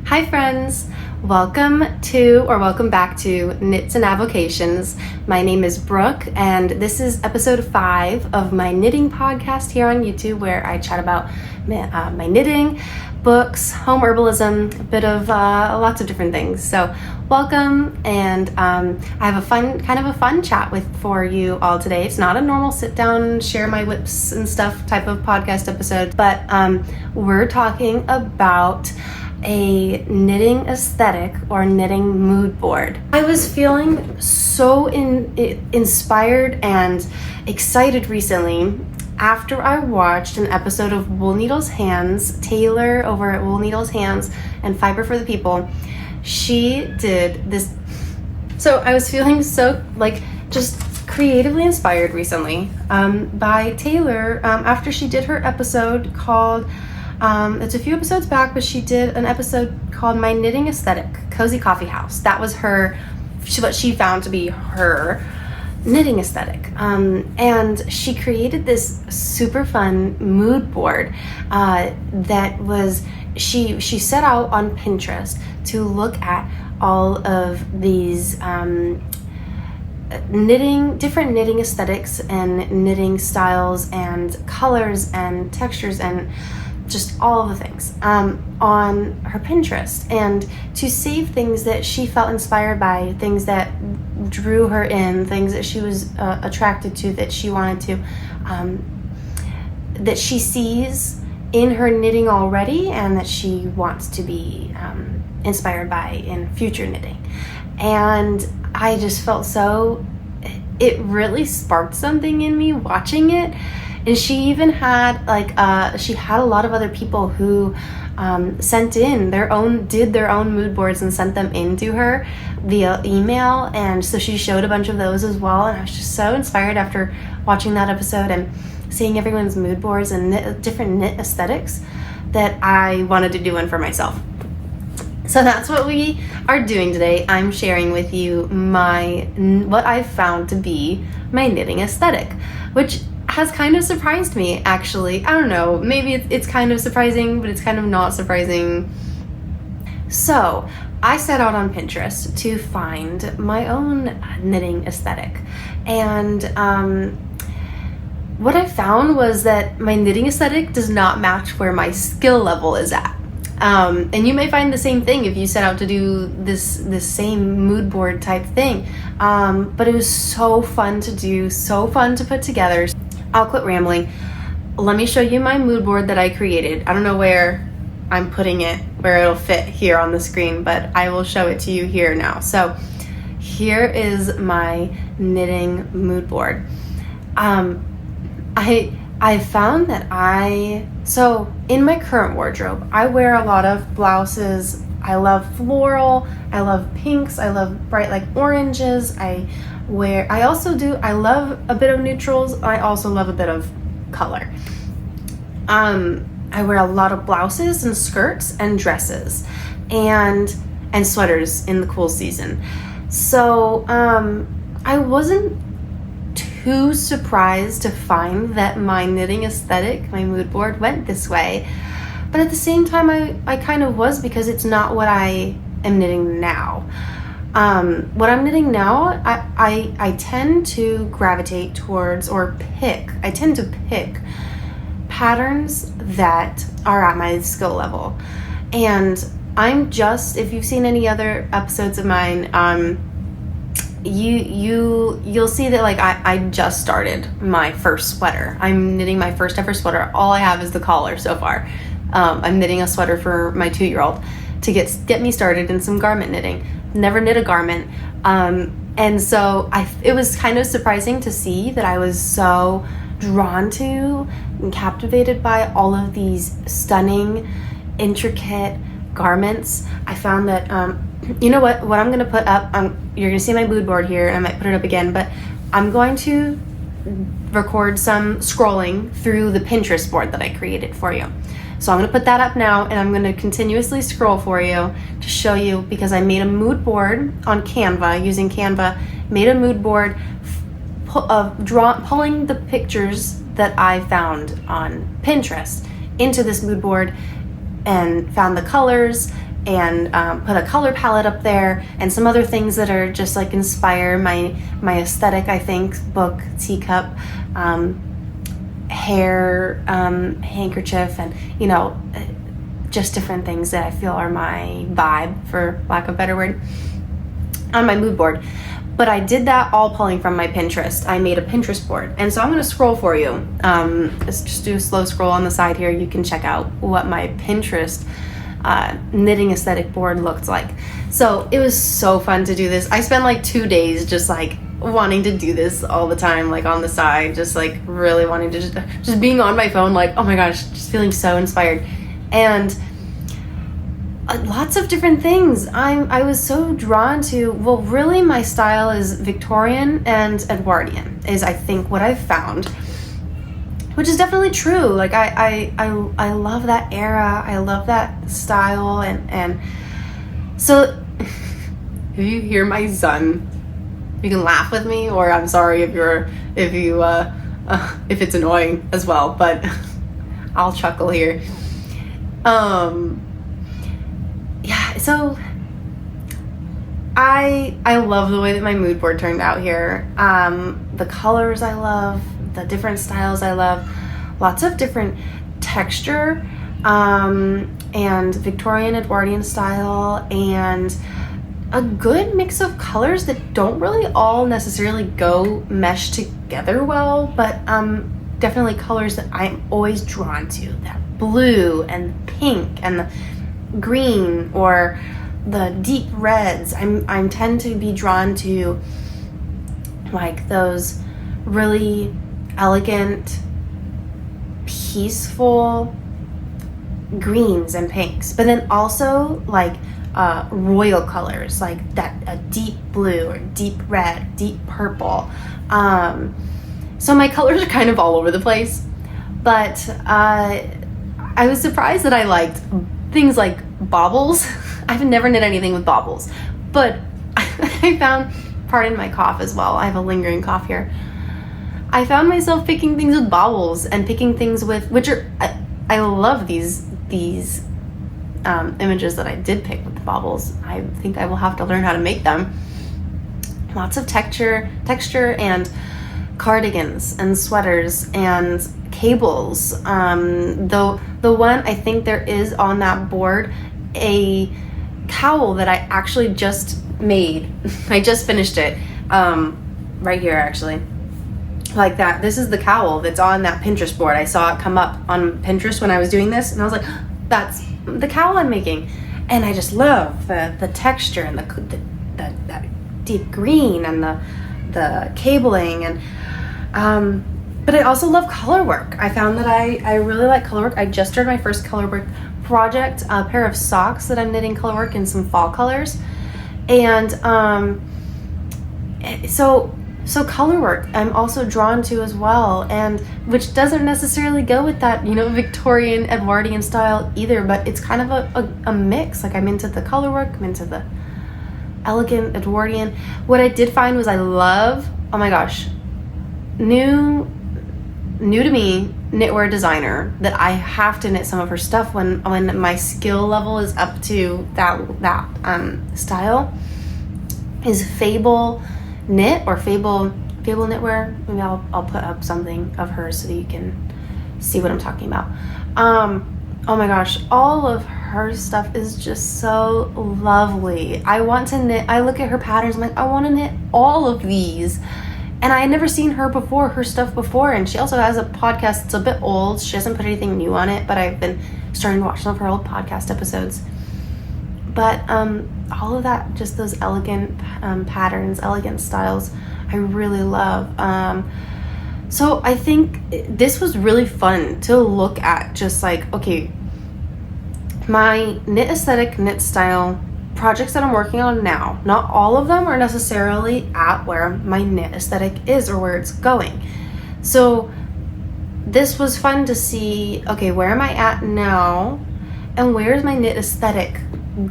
Hi friends, welcome back to Knits and Avocations. My name is Brooke and this is episode 5 of my knitting podcast here on YouTube, where I chat about my knitting, books, home herbalism, a bit of lots of different things. So welcome, and I have a fun chat for you all today. It's not a normal sit down, share my whips and stuff type of podcast episode, but we're talking about a knitting aesthetic or knitting mood board. I was feeling so inspired and excited recently after I watched an episode of WoolNeedlesHands. Tayler over at WoolNeedlesHands and Fiber for the People, she did this. So I was feeling so just creatively inspired recently by Tayler after she did her episode called it's a few episodes back, but she did an episode called My Knitting Aesthetic, Cozy Coffee House. That was what she found to be her knitting aesthetic. And she created this super fun mood board that was, she set out on Pinterest to look at all of these different knitting aesthetics and knitting styles and colors and textures and just all of the things on her Pinterest, and to save things that she felt inspired by, things that drew her in, things that she was attracted to, that she wanted to, that she sees in her knitting already and that she wants to be inspired by in future knitting. And I just felt it really sparked something in me watching it. And she even had she had a lot of other people who sent in did their own mood boards and sent them in to her via email. And so she showed a bunch of those as well. And I was just so inspired after watching that episode and seeing everyone's mood boards and different knit aesthetics that I wanted to do one for myself. So that's what we are doing today. I'm sharing with you what I've found to be my knitting aesthetic, which has kind of surprised me, actually. I don't know, maybe it's kind of surprising, but it's kind of not surprising. So I set out on Pinterest to find my own knitting aesthetic, and what I found was that my knitting aesthetic does not match where my skill level is at. And you may find the same thing if you set out to do this same mood board type thing, but it was so fun to do, so fun to put together. I'll quit rambling. Let me show you my mood board that I created. I don't know where I'm putting it, where it'll fit here on the screen, but I will show it to you here now. So here is my knitting mood board. I found that so in my current wardrobe, I wear a lot of blouses. I love floral, I love pinks, I love bright oranges. I love a bit of neutrals. I also love a bit of color. I wear a lot of blouses and skirts and dresses and sweaters in the cool season. So I wasn't too surprised to find that my knitting aesthetic, my mood board, went this way. But at the same time, I kind of was, because it's not what I am knitting now. What I'm knitting now, I tend to gravitate towards I tend to pick patterns that are at my skill level. And if you've seen any other episodes of mine, you'll see that I just started my first sweater. I'm knitting my first ever sweater. All I have is the collar so far. I'm knitting a sweater for my 2-year-old to get me started in some garment knitting. Never knit a garment, and so it was kind of surprising to see that I was so drawn to and captivated by all of these stunning, intricate garments. I found that you know what I'm going to put up, you're going to see my mood board here, and I might put it up again, but I'm going to record some scrolling through the Pinterest board that I created for you. So I'm going to put that up now, and I'm going to continuously scroll for you to show you, because I made a mood board on Canva, using Canva, made a mood board pulling the pictures that I found on Pinterest into this mood board, and found the colors, and put a color palette up there and some other things that are just like inspire my aesthetic, I think. Book, teacup, hair, handkerchief, and just different things that I feel are my vibe, for lack of a better word, on my mood board. But I did that all pulling from my Pinterest. I made a Pinterest board. And so I'm going to scroll for you. Let's just do a slow scroll on the side here. You can check out what my Pinterest knitting aesthetic board looked like. So it was so fun to do this. I spent like 2 days just like wanting to do this all the time, like on the side, just like really wanting to just being on my phone, like, oh my gosh, just feeling so inspired. And lots of different things. I was so drawn to, well, really my style is Victorian and Edwardian is, I think, what I've found, which is definitely true. Like I love that era. I love that style. And so if you hear my son, you can laugh with me, or I'm sorry if it's annoying as well, but I'll chuckle here. Yeah, so I love the way that my mood board turned out here. The colors I love, the different styles I love, lots of different texture, and Victorian Edwardian style, and a good mix of colors that don't really all necessarily go mesh together well, but definitely colors that I'm always drawn to, that blue and pink and the green, or the deep reds. I tend to be drawn to like those really elegant, peaceful greens and pinks, but then also like royal colors, like that, a deep blue or deep red, deep purple. So my colors are kind of all over the place, but I was surprised that I liked things like baubles. I've never knit anything with baubles, but I found, pardon my cough as well, I have a lingering cough here. I found myself picking things with baubles and picking things with, which are, I love these images that I did pick with the baubles. I think I will have to learn how to make them. Lots of texture and cardigans and sweaters and cables. Though the one, I think there is on that board a cowl that I actually just made. I just finished it, right here actually, like that. This is the cowl that's on that Pinterest board. I saw it come up on Pinterest when I was doing this, and I was like, that's the cowl I'm making. And I just love the texture and that deep green and the cabling, and but I also love color work. I found that I really like color work. I just started my first color work project, a pair of socks that I'm knitting color work in some fall colors, and so color work I'm also drawn to as well, and which doesn't necessarily go with that Victorian Edwardian style either, but it's kind of a mix. Like, I'm into the color work, I'm into the elegant Edwardian. What I did find was I love, oh my gosh, new to me knitwear designer that I have to knit some of her stuff when my skill level is up to that style, is Fabel Knit, or Fabel Knitwear. Maybe I'll put up something of hers so that you can see what I'm talking about. Oh my gosh, all of her stuff is just so lovely. I want to knit. I look at her patterns, I'm like, I want to knit all of these. And I had never seen her stuff before. And she also has a podcast that's a bit old. She hasn't put anything new on it, but I've been starting to watch some of her old podcast episodes. But all of that, just those elegant patterns, elegant styles, I really love. So I think this was really fun to look at, just like, okay, my knit aesthetic, knit style projects that I'm working on now, not all of them are necessarily at where my knit aesthetic is or where it's going. So this was fun to see, okay, where am I at now and where's my knit aesthetic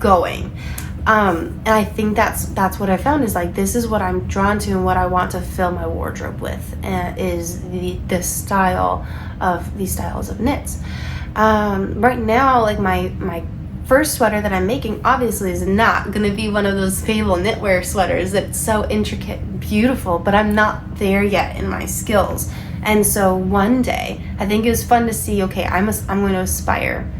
going? And I think that's what I found, is like, this is what I'm drawn to and what I want to fill my wardrobe with, is these styles of knits. Right now, like my first sweater that I'm making obviously is not going to be one of those Fabel knitwear sweaters that's so intricate and beautiful, but I'm not there yet in my skills. And so one day, I think it was fun to see, okay, I'm going to aspire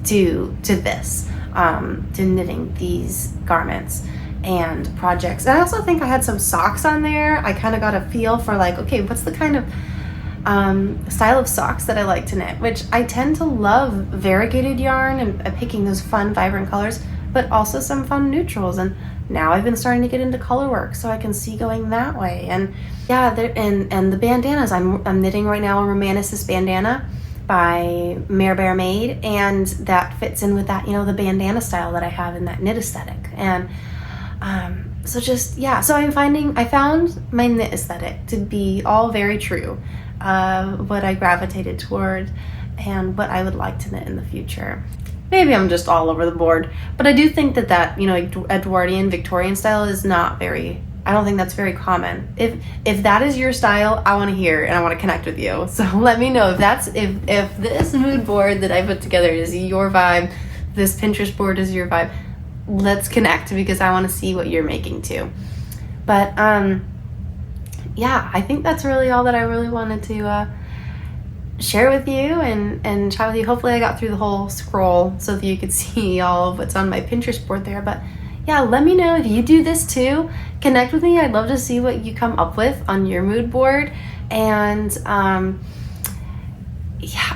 to this, to knitting these garments and projects. And I also think I had some socks on there. I kind of got a feel for like, okay, what's the kind of style of socks that I like to knit, which I tend to love variegated yarn and picking those fun, vibrant colors, but also some fun neutrals. And now I've been starting to get into color work, so I can see going that way. And yeah, and the bandanas, I'm knitting right now a Romanticist bandana by Mare Bear Made, and that fits in with that, the bandana style that I have in that knit aesthetic. And so I found my knit aesthetic to be all very true of what I gravitated toward and what I would like to knit in the future. Maybe I'm just all over the board, but I do think that Edwardian Victorian style is not very, I don't think that's very common. If that is your style, I want to hear and I want to connect with you. So let me know if this mood board that I put together is your vibe, this Pinterest board is your vibe. Let's connect, because I want to see what you're making too. But I think that's really all that I really wanted to share with you and chat with you. Hopefully I got through the whole scroll so that you could see all of what's on my Pinterest board there. But yeah, let me know if you do this too. Connect with me. I'd love to see what you come up with on your mood board. And I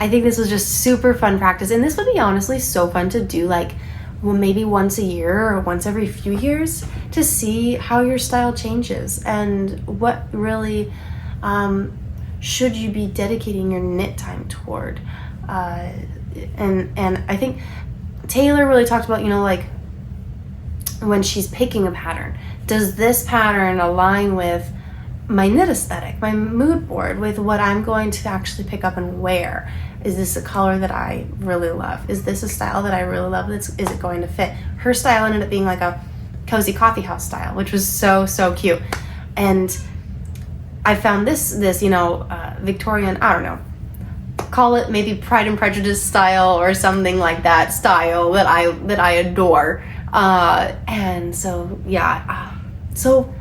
think this was just super fun practice. And this would be honestly so fun to do, like, well, maybe once a year or once every few years, to see how your style changes and what really should you be dedicating your knit time toward. And I think Tayler really talked about, like when she's picking a pattern, does this pattern align with my knit aesthetic, my mood board, with what I'm going to actually pick up and wear? Is this a color that I really love? Is this a style that I really love? Is it going to fit? Her style ended up being like a cozy coffee house style, which was so, so cute. And I found this Victorian, I don't know, call it maybe Pride and Prejudice style or something like that style that I adore. And so, so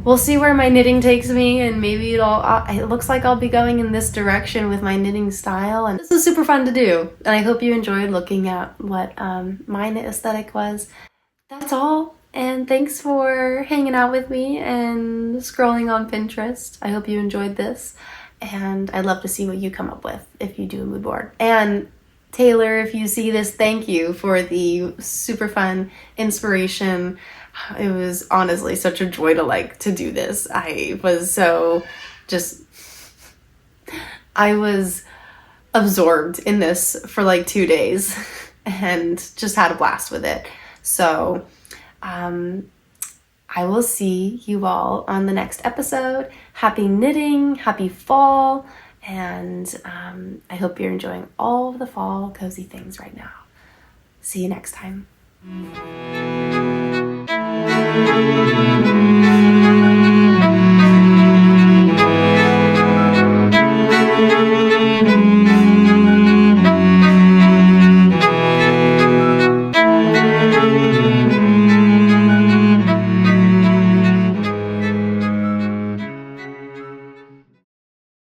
we'll see where my knitting takes me, and maybe it looks like I'll be going in this direction with my knitting style. And this is super fun to do, and I hope you enjoyed looking at what my knit aesthetic was. That's all, and thanks for hanging out with me and scrolling on Pinterest. I hope you enjoyed this, and I'd love to see what you come up with if you do a mood board. And Tayler, if you see this, thank you for the super fun inspiration. It was honestly such a joy to do this. I was absorbed in this for like 2 days and just had a blast with it. So I will see you all on the next episode. Happy knitting, happy fall, and I hope you're enjoying all of the fall cozy things right now. See you next time.